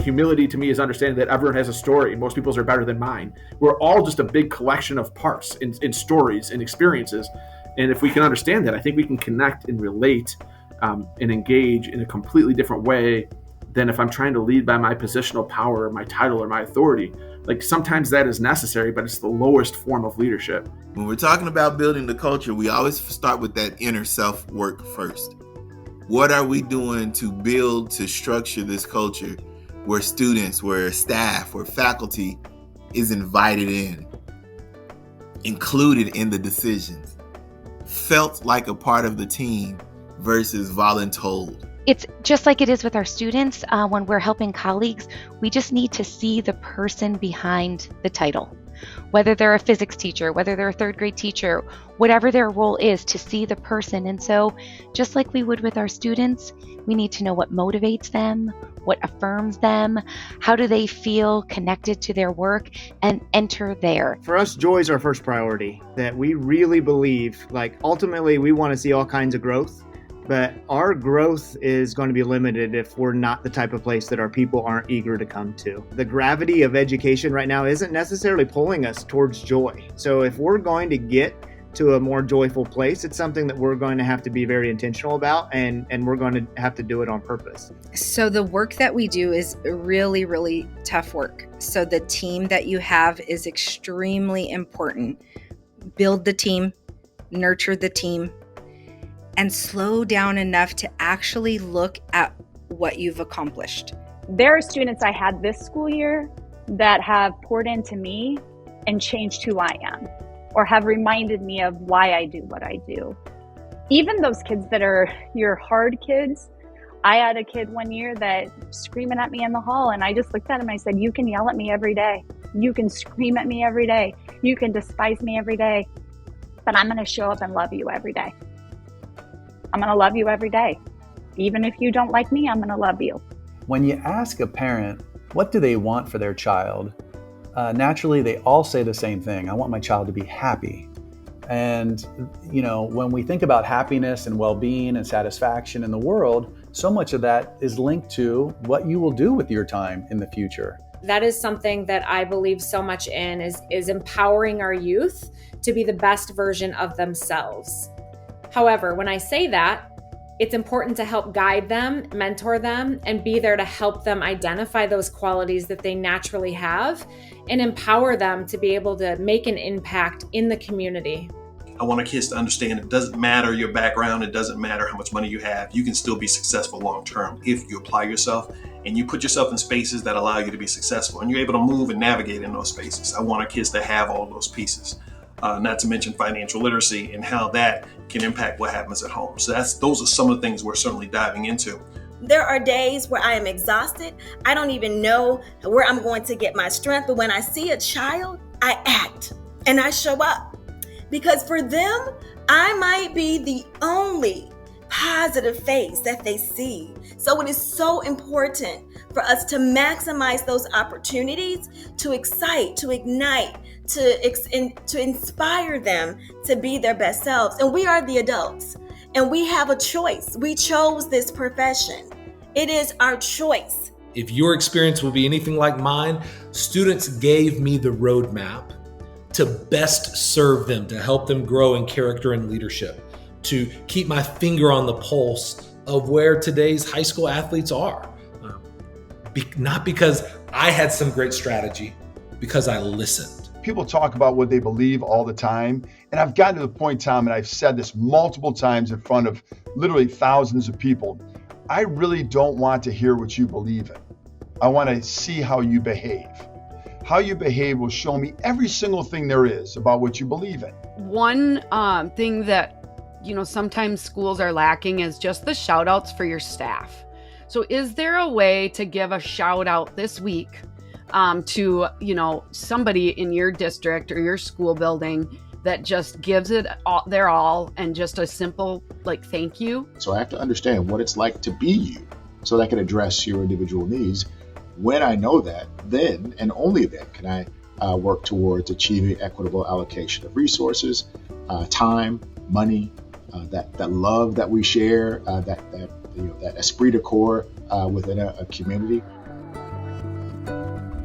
humility to me is understanding that everyone has a story. Most people's are better than mine. We're all just a big collection of parts in stories and experiences. And if we can understand that, I think we can connect and relate and engage in a completely different way than if I'm trying to lead by my positional power or my title or my authority. Like, sometimes that is necessary, but it's the lowest form of leadership. When we're talking about building the culture, we always start with that inner self work first. What are we doing to build, to structure this culture where students, where staff, where faculty is invited in, included in the decisions, felt like a part of the team versus voluntold? It's just like it is with our students. When we're helping colleagues, we just need to see the person behind the title. Whether they're a physics teacher, whether they're a third grade teacher, whatever their role is, to see the person. And so just like we would with our students, we need to know what motivates them, what affirms them, how do they feel connected to their work, and enter there. For us, joy is our first priority, that we really believe, like, ultimately we want to see all kinds of growth. But our growth is going to be limited if we're not the type of place that our people aren't eager to come to. The gravity of education right now isn't necessarily pulling us towards joy. So if we're going to get to a more joyful place, it's something that we're going to have to be very intentional about, and we're going to have to do it on purpose. So the work that we do is really, really tough work. So the team that you have is extremely important. Build the team, nurture the team, and slow down enough to actually look at what you've accomplished. There are students I had this school year that have poured into me and changed who I am, or have reminded me of why I do what I do. Even those kids that are your hard kids, I had a kid one year that screaming at me in the hall, and I just looked at him and I said, you can yell at me every day. You can scream at me every day. You can despise me every day, but I'm gonna show up and love you every day. I'm going to love you every day. Even if you don't like me, I'm going to love you. When you ask a parent, what do they want for their child? Naturally, they all say the same thing. I want my child to be happy. And, when we think about happiness and well-being and satisfaction in the world, so much of that is linked to what you will do with your time in the future. That is something that I believe so much in, is empowering our youth to be the best version of themselves. However, when I say that, it's important to help guide them, mentor them, and be there to help them identify those qualities that they naturally have and empower them to be able to make an impact in the community. I want our kids to understand it doesn't matter your background, it doesn't matter how much money you have, you can still be successful long term if you apply yourself and you put yourself in spaces that allow you to be successful and you're able to move and navigate in those spaces. I want our kids to have all those pieces. Not to mention financial literacy and how that can impact what happens at home. So those are some of the things we're certainly diving into. There are days where I am exhausted. I don't even know where I'm going to get my strength. But when I see a child, I act and I show up. Because for them, I might be the only positive face that they see. So it is so important for us to maximize those opportunities to excite, to ignite, to inspire them to be their best selves. And we are the adults, and we have a choice. We chose this profession. It is our choice. If your experience will be anything like mine, students gave me the roadmap to best serve them, to help them grow in character and leadership, to keep my finger on the pulse of where today's high school athletes are. Not because I had some great strategy, because I listened. People talk about what they believe all the time. And I've gotten to the point, Tom, and I've said this multiple times in front of literally thousands of people. I really don't want to hear what you believe in. I want to see how you behave. How you behave will show me every single thing there is about what you believe in. One thing that, sometimes schools are lacking is just the shout outs for your staff. So is there a way to give a shout out this week to, somebody in your district or your school building that just gives it their all and just a simple thank you? So I have to understand what it's like to be you so that I can address your individual needs. When I know that, then and only then can I work towards achieving equitable allocation of resources, time, money, that love that we share, that esprit de corps within a community. you.